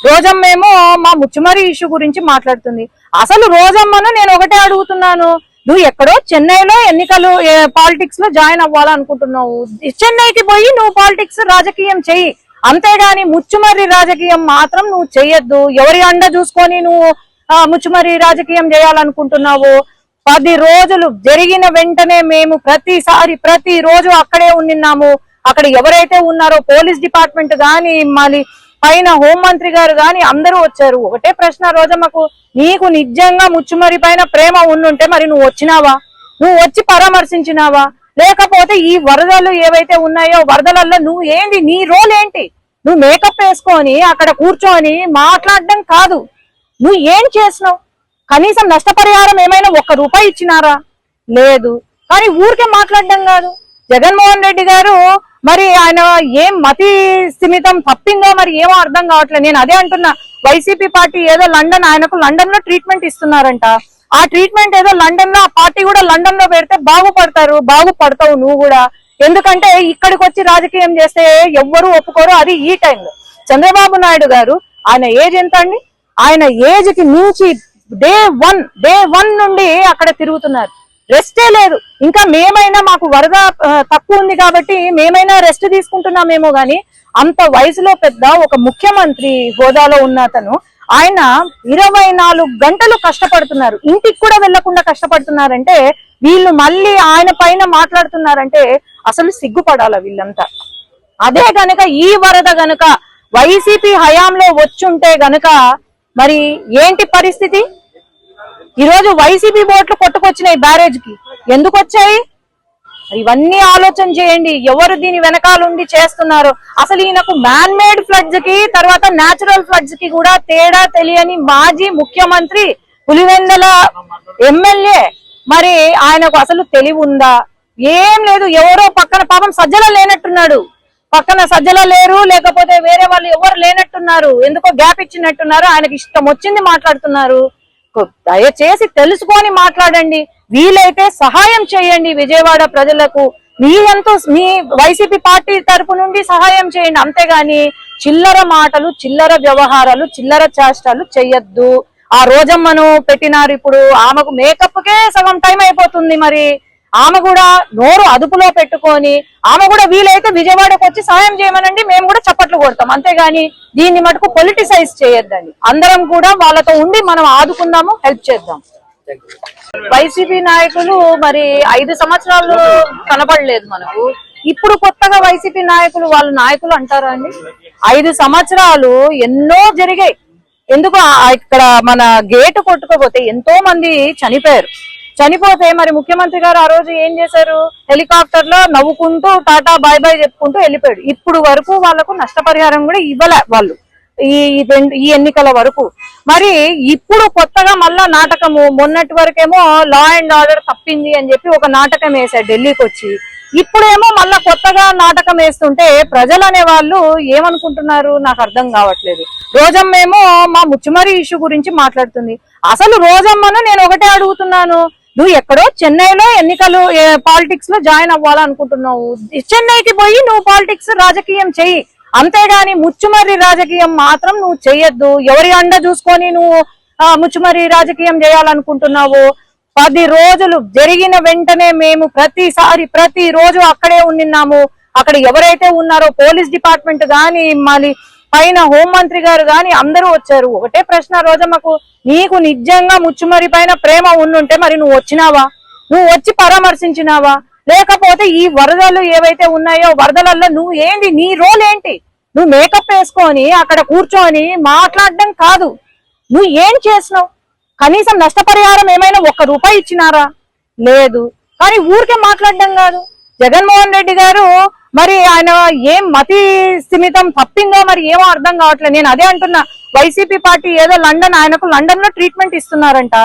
రోజమ్మేమో మా ముచ్చుమరి ఇష్యూ గురించి మాట్లాడుతుంది. అసలు రోజమ్మను నేను ఒకటే అడుగుతున్నాను, నువ్వు ఎక్కడో చెన్నైలో ఎన్నికలు పాలిటిక్స్ లో జాయిన్ అవ్వాలనుకుంటున్నావు, చెన్నైకి పోయి నువ్వు పాలిటిక్స్ రాజకీయం చెయ్యి, అంతేగాని ముచ్చుమర్రి రాజకీయం మాత్రం నువ్వు చెయ్యొద్దు. ఎవరి అండ చూసుకొని నువ్వు ముచ్చుమర్రి రాజకీయం చేయాలనుకుంటున్నావు? 10 రోజులు జరిగిన వెంటనే మేము ప్రతి రోజు అక్కడే ఉన్నాము. అక్కడ ఎవరైతే ఉన్నారో పోలీస్ డిపార్ట్మెంట్ గాని మళ్ళీ పైన హోంమంత్రి గారు గాని అందరూ వచ్చారు. ఒకటే ప్రశ్న రోజమ్మకు, నీకు నిజంగా ముచ్చుమర్రి పైన ప్రేమ ఉండుంటే మరి నువ్వు వచ్చినావా? నువ్వు వచ్చి పరామర్శించినావా? లేకపోతే ఈ వరదలు ఏవైతే ఉన్నాయో వరదలలో నువ్వు ఏంటి, నీ రోల్ ఏంటి? నువ్వు మేకప్ వేసుకొని అక్కడ కూర్చొని మాట్లాడడం కాదు, నువ్వు ఏం చేసినావు? కనీసం నష్టపరిహారం ఏమైనా ₹1 ఇచ్చినారా? లేదు. కానీ ఊరికే మాట్లాడడం కాదు. జగన్మోహన్ రెడ్డి గారు మరి ఆయన ఏం మతి స్థిమితం తప్పిందో మరి ఏమో అర్థం కావట్లేదు. నేను అదే అంటున్నా, వైసీపీ పార్టీ ఏదో ఆయనకు లండన్ లో ట్రీట్మెంట్ ఇస్తున్నారంట. ఆ ట్రీట్మెంట్ ఏదో లండన్ లో, ఆ పార్టీ కూడా లండన్ లో పెడితే బాగుపడతావు నువ్వు కూడా. ఎందుకంటే ఇక్కడికి వచ్చి రాజకీయం చేస్తే ఎవ్వరూ ఒప్పుకోరు, అది ఈ టైంలో. చంద్రబాబు నాయుడు గారు ఆయన ఏజ్ ఎంత అండి? ఆయన ఏజ్ కి మించి డే వన్ నుండి అక్కడ తిరుగుతున్నారు, రెస్టే లేదు. ఇంకా మేమైనా మాకు వరద తక్కువ ఉంది కాబట్టి మేమైనా రెస్ట్ తీసుకుంటున్నామేమో గాని, అంత వయసులో పెద్ద ఒక ముఖ్యమంత్రి హోదాలో ఉన్న అతను ఆయన 24 గంటలు కష్టపడుతున్నారు, ఇంటికి కూడా వెళ్లకుండా కష్టపడుతున్నారంటే, వీళ్ళు మళ్ళీ ఆయన పైన మాట్లాడుతున్నారంటే అసలు సిగ్గుపడాల వీళ్ళంతా. అదే గనక ఈ వరద గనక వైసీపీ హయాంలో వచ్చుంటే గనక మరి ఏంటి పరిస్థితి? ఈరోజు వైసీపీ బోట్లు కొట్టుకొచ్చినాయి బ్యారేజ్ కి, ఎందుకు వచ్చాయి? ఇవన్నీ ఆలోచన చేయండి, ఎవరు దీని వెనకాలండి చేస్తున్నారు. అసలు ఈయనకు మ్యాన్ మేడ్ ఫ్లడ్స్ కి తర్వాత న్యాచురల్ ఫ్లడ్స్ కి కూడా తేడా తెలియని మాజీ ముఖ్యమంత్రి, పులివెందల ఎమ్మెల్యే, మరి ఆయనకు అసలు తెలివి ఉందా? ఏం లేదు. ఎవరో పక్కన పాపం సజ్జల లేనట్టున్నాడు, పక్కన సజ్జల లేరు, లేకపోతే వేరే వాళ్ళు ఎవరు లేనట్టున్నారు, ఎందుకో గ్యాప్ ఇచ్చినట్టున్నారు, ఆయనకి ఇష్టం వచ్చింది మాట్లాడుతున్నారు. దయచేసి తెలుసుకొని మాట్లాడండి, వీలైతే సహాయం చేయండి విజయవాడ ప్రజలకు. మీ వైసీపీ పార్టీ తరపు నుండి సహాయం చేయండి, అంతేగాని చిల్లర మాటలు, చిల్లర వ్యవహారాలు, చిల్లర చేష్టాలు చెయ్యొద్దు. ఆ రోజమ్మను పెట్టినారు, ఇప్పుడు ఆమెకు మేకప్ కే సగం టైం అయిపోతుంది. మరి ఆమె కూడా నోరు అదుపులో పెట్టుకొని ఆమె కూడా వీలైతే విజయవాడకు వచ్చి సహాయం చేయమనండి, మేము కూడా చప్పట్లు కొడతాం, అంతేగాని దీన్ని మటుకు పొలిటిసైజ్ చేయొద్దండి. అందరం కూడా వాళ్ళతో ఉండి మనం ఆదుకుందాము, హెల్ప్ చేద్దాం. వైసీపీ నాయకులు మరి 5 సంవత్సరాలు కనబడలేదు మనకు, ఇప్పుడు కొత్తగా వైసీపీ నాయకులు వాళ్ళు నాయకులు అంటారా అండి? 5 సంవత్సరాలు ఎన్నో జరిగాయి. ఎందుకు ఇక్కడ మన గేటు కొట్టుకోపోతే ఎంతో మంది చనిపోతే మరి ముఖ్యమంత్రి గారు ఆ రోజు ఏం చేశారు? హెలికాప్టర్ లో నవ్వుకుంటూ టాటా బాయ్ బాయ్ చెప్పుకుంటూ వెళ్ళిపోయాడు. ఇప్పుడు వరకు వాళ్లకు నష్టపరిహారం కూడా ఇవ్వలే వాళ్ళు ఈ ఎన్నికల వరకు. మరి ఇప్పుడు కొత్తగా మళ్ళా నాటకము, మొన్నటి వరకేమో లా అండ్ ఆర్డర్ తప్పింది అని చెప్పి ఒక నాటకం వేశారు ఢిల్లీకి వచ్చి, ఇప్పుడేమో మళ్ళా కొత్తగా నాటకం వేస్తుంటే ప్రజలు అనే వాళ్ళు ఏమనుకుంటున్నారు నాకు అర్థం కావట్లేదు. రోజమ్మేమో మా ముచ్చుమరి ఇష్యూ గురించి మాట్లాడుతుంది. అసలు రోజమ్మను నేను ఒకటే అడుగుతున్నాను, నువ్వు ఎక్కడో చెన్నైలో ఎన్నికలు పాలిటిక్స్ లో జాయిన్ అవ్వాలనుకుంటున్నావు, చెన్నైకి పోయి నువ్వు పాలిటిక్స్ రాజకీయం చెయ్యి, అంతేగాని ముచ్చుమర్రి రాజకీయం మాత్రం నువ్వు చెయ్యొద్దు. ఎవరి అండ చూసుకొని నువ్వు ముచ్చుమర్రి రాజకీయం చేయాలనుకుంటున్నావు? 10 రోజులు జరిగిన వెంటనే మేము ప్రతి రోజు అక్కడే ఉన్నాము. అక్కడ ఎవరైతే ఉన్నారో పోలీస్ డిపార్ట్మెంట్ గాని మళ్ళీ పైన హోంమంత్రి గారు గాని అందరూ వచ్చారు. ఒకటే ప్రశ్న రోజమ్మకు, నీకు నిజంగా ముచ్చుమర్రి పైన ప్రేమ ఉండుంటే మరి నువ్వు వచ్చినావా? నువ్వు వచ్చి పరామర్శించినావా? లేకపోతే ఈ వరదలు ఏవైతే ఉన్నాయో వరదలలో నువ్వు ఏంటి, నీ రోల్ ఏంటి? నువ్వు మేకప్ వేసుకొని అక్కడ కూర్చొని మాట్లాడడం కాదు, నువ్వు ఏం చేసినావు? కనీసం నష్టపరిహారం ఏమైనా ₹1 ఇచ్చినారా? లేదు. కానీ ఊరికే మాట్లాడడం కాదు. జగన్మోహన్ రెడ్డి గారు మరి ఆయన ఏం మతి స్థిమితం తప్పిందో మరి ఏమో అర్థం కావట్లేదు. నేను అదే అంటున్నా, వైసీపీ పార్టీ ఏదో ఆయనకు లండన్ లో ట్రీట్మెంట్ ఇస్తున్నారంట.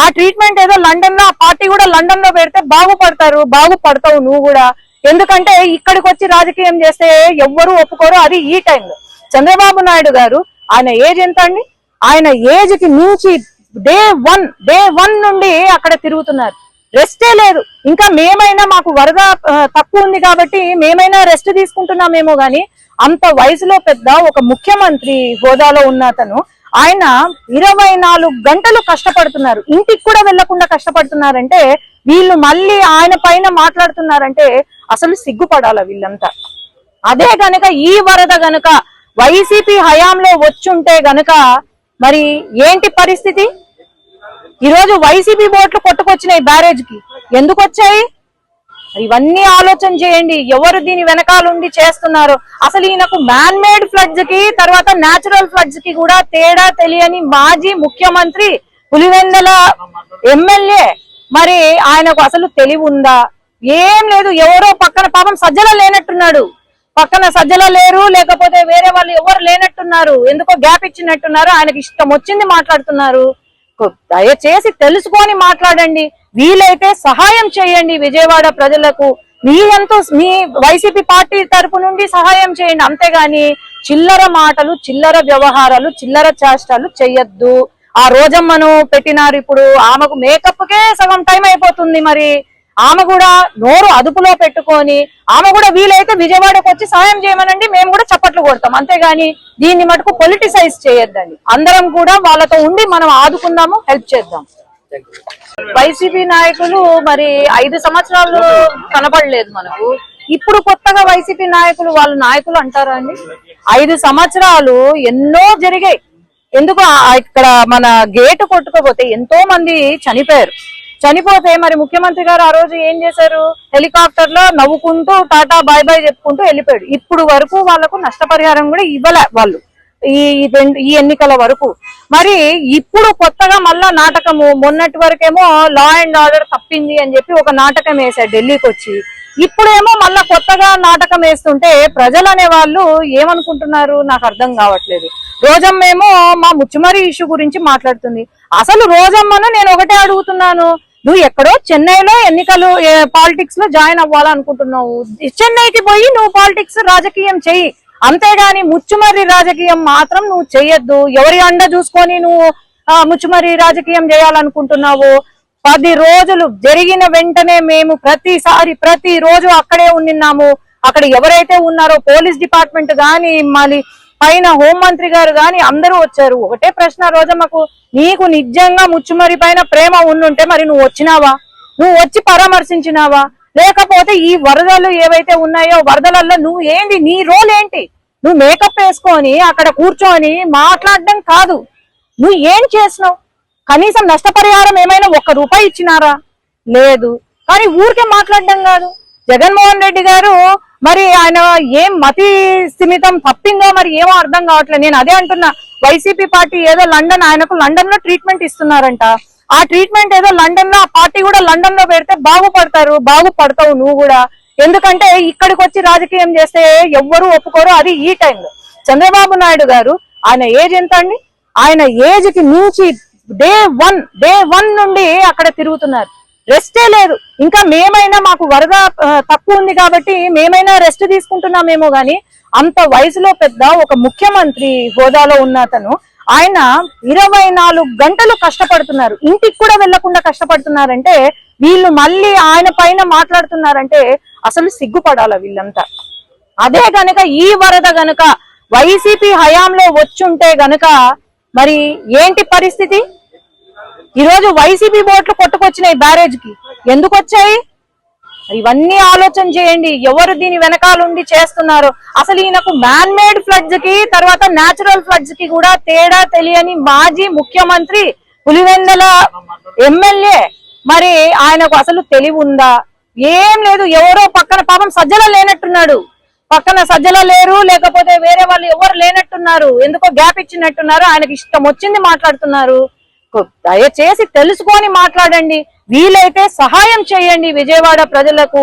ఆ ట్రీట్మెంట్ ఏదో లండన్ లో, ఆ పార్టీ కూడా లండన్ లో పెడితే బాగుపడతావు నువ్వు కూడా. ఎందుకంటే ఇక్కడికి వచ్చి రాజకీయం చేస్తే ఎవ్వరూ ఒప్పుకోరు, అది ఈ టైంలో. చంద్రబాబు నాయుడు గారు ఆయన ఏజ్ ఎంత అండి? ఆయన ఏజ్ కి మించి డే వన్ నుండి అక్కడ తిరుగుతున్నారు, రెస్టే లేదు. ఇంకా మేమైనా మాకు వరద తక్కువ ఉంది కాబట్టి మేమైనా రెస్ట్ తీసుకుంటున్నామేమో గాని, అంత వయసులో పెద్ద ఒక ముఖ్యమంత్రి హోదాలో ఉన్న అతను ఆయన 24 గంటలు కష్టపడుతున్నారు, ఇంటికి కూడా వెళ్లకుండా కష్టపడుతున్నారంటే వీళ్ళు మళ్ళీ ఆయన పైన మాట్లాడుతున్నారంటే అసలు సిగ్గుపడాల వీళ్ళంతా. అదే గనక ఈ వరద గనక వైసీపీ హయాంలో వచ్చుంటే గనక మరి ఏంటి పరిస్థితి? ఈరోజు వైసీపీ బోట్లు కొట్టుకొచ్చినాయి బ్యారేజ్ కి, ఎందుకు వచ్చాయి? ఇవన్నీ ఆలోచన చేయండి, ఎవరు దీని వెనకాలండి చేస్తున్నారు. అసలు ఈయనకు మ్యాన్ మేడ్ ఫ్లడ్స్ కి తర్వాత న్యాచురల్ ఫ్లడ్స్ కి కూడా తేడా తెలియని మాజీ ముఖ్యమంత్రి, పులివెందల ఎమ్మెల్యే, మరి ఆయనకు అసలు తెలివి ఉందా? ఏం లేదు. ఎవరో పక్కన పాపం సజ్జల లేనట్టున్నాడు, పక్కన సజ్జల లేరు, లేకపోతే వేరే వాళ్ళు ఎవరు లేనట్టున్నారు, ఎందుకో గ్యాప్ ఇచ్చినట్టున్నారు, ఆయనకి ఇష్టం వచ్చింది మాట్లాడుతున్నారు. దయచేసి తెలుసుకొని మాట్లాడండి, వీలైతే సహాయం చేయండి విజయవాడ ప్రజలకు. మీ వైసీపీ పార్టీ తరపు నుండి సహాయం చేయండి, అంతేగాని చిల్లర మాటలు, చిల్లర వ్యవహారాలు, చిల్లర చేష్టాలు చెయ్యొద్దు. ఆ రోజమ్మను పెట్టినారు, ఇప్పుడు ఆమెకు మేకప్ కే సగం టైం అయిపోతుంది. మరి ఆమె కూడా నోరు అదుపులో పెట్టుకొని ఆమె కూడా వీలైతే విజయవాడకు వచ్చి సహాయం చేయమనండి, మేము కూడా చప్పట్లు కొడతాం, అంతేగాని దీన్ని మటుకు పొలిటిసైజ్ చేయొద్దండి. అందరం కూడా వాళ్ళతో ఉండి మనం ఆదుకుందాము, హెల్ప్ చేద్దాం. వైసీపీ నాయకులు మరి 5 సంవత్సరాలు కనబడలేదు మనకు, ఇప్పుడు కొత్తగా వైసీపీ నాయకులు వాళ్ళు నాయకులు అంటారా అండి? 5 సంవత్సరాలు ఎన్నో జరిగాయి. ఎందుకు ఇక్కడ మన గేటు కొట్టుకోపోతే ఎంతో మంది చనిపోతే మరి ముఖ్యమంత్రి గారు ఆ రోజు ఏం చేశారు? హెలికాప్టర్ లో నవ్వుకుంటూ టాటా బాయ్ బాయ్ చెప్పుకుంటూ వెళ్ళిపోయాడు. ఇప్పుడు వరకు వాళ్లకు నష్టపరిహారం కూడా ఇవ్వలే వాళ్ళు ఈ ఎన్నికల వరకు. మరి ఇప్పుడు కొత్తగా మళ్ళా నాటకము, మొన్నటి వరకేమో లా అండ్ ఆర్డర్ తప్పింది అని చెప్పి ఒక నాటకం వేశారు ఢిల్లీకి వచ్చి, ఇప్పుడేమో మళ్ళా కొత్తగా నాటకం వేస్తుంటే ప్రజలు అనే వాళ్ళు ఏమనుకుంటున్నారు నాకు అర్థం కావట్లేదు. రోజమ్మేమో మా ముచ్చుమరి ఇష్యూ గురించి మాట్లాడుతుంది. అసలు రోజమ్మను నేను ఒకటే అడుగుతున్నాను, నువ్వు ఎక్కడో చెన్నైలో ఎన్నికలు పాలిటిక్స్ లో జాయిన్ అవ్వాలనుకుంటున్నావు, చెన్నైకి పోయి నువ్వు పాలిటిక్స్ రాజకీయం చెయ్యి, అంతేగాని ముచ్చుమర్రి రాజకీయం మాత్రం నువ్వు చెయ్యొద్దు. ఎవరి అండ చూసుకొని నువ్వు ముచ్చుమర్రి రాజకీయం చేయాలనుకుంటున్నావు? 10 రోజులు జరిగిన వెంటనే మేము ప్రతి రోజు అక్కడే ఉన్నాము. అక్కడ ఎవరైతే ఉన్నారో పోలీస్ డిపార్ట్మెంట్ గాని మళ్ళీ పైన హోంమంత్రి గారు గాని అందరూ వచ్చారు. ఒకటే ప్రశ్న రోజమ్మకు, నీకు నిజంగా ముచ్చుమర్రి పైన ప్రేమ ఉండుంటే మరి నువ్వు వచ్చినావా? నువ్వు వచ్చి పరామర్శించినావా? లేకపోతే ఈ వరదలు ఏవైతే ఉన్నాయో వరదలలో నువ్వు ఏంటి, నీ రోల్ ఏంటి? నువ్వు మేకప్ వేసుకొని అక్కడ కూర్చొని మాట్లాడడం కాదు, నువ్వు ఏం చేసినావు? కనీసం నష్టపరిహారం ఏమైనా 1 రూపాయి ఇచ్చినారా? లేదు. కానీ ఊరికే మాట్లాడడం కాదు. జగన్మోహన్ రెడ్డి గారు మరి ఆయన ఏం మతి స్థిమితం తప్పిందో మరి ఏమో అర్థం కావట్లేదు. నేను అదే అంటున్నా, వైసీపీ పార్టీ ఏదో ఆయనకు లండన్ లో ట్రీట్మెంట్ ఇస్తున్నారంట. ఆ ట్రీట్మెంట్ ఏదో లండన్ లో, ఆ పార్టీ కూడా లండన్ లో పెడితే బాగుపడతావు నువ్వు కూడా. ఎందుకంటే ఇక్కడికి వచ్చి రాజకీయం చేస్తే ఎవ్వరూ ఒప్పుకోరు, అది ఈ టైంలో. చంద్రబాబు నాయుడు గారు ఆయన ఏజ్ ఎంత అండి? ఆయన ఏజ్ కి మించి డే వన్ నుండి అక్కడ తిరుగుతున్నారు, రెస్టే లేదు. ఇంకా మేమైనా మాకు వరద తక్కువ ఉంది కాబట్టి మేమైనా రెస్ట్ తీసుకుంటున్నామేమో గాని అంత వయసులో పెద్ద ఒక ముఖ్యమంత్రి హోదాలో ఉన్న అతను ఆయన 24 గంటలు కష్టపడుతున్నారు, ఇంటికి కూడా వెళ్లకుండా కష్టపడుతున్నారంటే వీళ్ళు మళ్ళీ ఆయన పైన మాట్లాడుతున్నారంటే అసలు సిగ్గుపడాల వీళ్ళంతా. అదే గనక ఈ వరద గనక వైసీపీ హయాంలో వచ్చుంటే గనక మరి ఏంటి పరిస్థితి? ఈరోజు వైసీపీ బోట్లు కొట్టుకొచ్చినాయి బ్యారేజ్ కి, ఎందుకు వచ్చాయి? ఇవన్నీ ఆలోచన చేయండి, ఎవరు దీని వెనకాలండి చేస్తున్నారు. అసలు ఈయనకు మ్యాన్ మేడ్ ఫ్లడ్స్ కి తర్వాత న్యాచురల్ ఫ్లడ్స్ కి కూడా తేడా తెలియని మాజీ ముఖ్యమంత్రి, పులివెందల ఎమ్మెల్యే, మరి ఆయనకు అసలు తెలివి ఉందా? ఏం లేదు. ఎవరో పక్కన పాపం సజ్జల లేనట్టున్నాడు, పక్కన సజ్జల లేరు, లేకపోతే వేరే వాళ్ళు ఎవరు లేనట్టున్నారు, ఎందుకో గ్యాప్ ఇచ్చినట్టున్నారు, ఆయనకి ఇష్టం వచ్చింది మాట్లాడుతున్నారు. దయచేసి తెలుసుకొని మాట్లాడండి, వీలైతే సహాయం చేయండి విజయవాడ ప్రజలకు.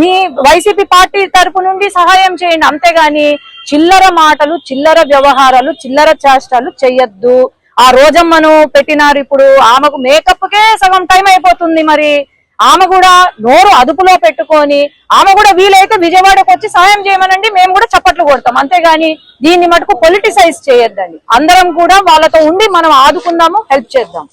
మీ వైసీపీ పార్టీ తరపు నుండి సహాయం చేయండి, అంతేగాని చిల్లర మాటలు, చిల్లర వ్యవహారాలు, చిల్లర చేష్టాలు చెయ్యొద్దు. ఆ రోజమ్మను పెట్టినారు, ఇప్పుడు ఆమెకు మేకప్ కే సగం టైం అయిపోతుంది. మరి ఆమె కూడా నోరు అదుపులో పెట్టుకొని ఆమె కూడా వీలైతే విజయవాడకు వచ్చి సహాయం చేయమనండి, మేము కూడా చప్పట్లు కొడతాం, అంతేగాని దీన్ని మటుకు పొలిటిసైజ్ చేయొద్దండి. అందరం కూడా వాళ్ళతో ఉండి మనం ఆదుకుందాము, హెల్ప్ చేద్దాం.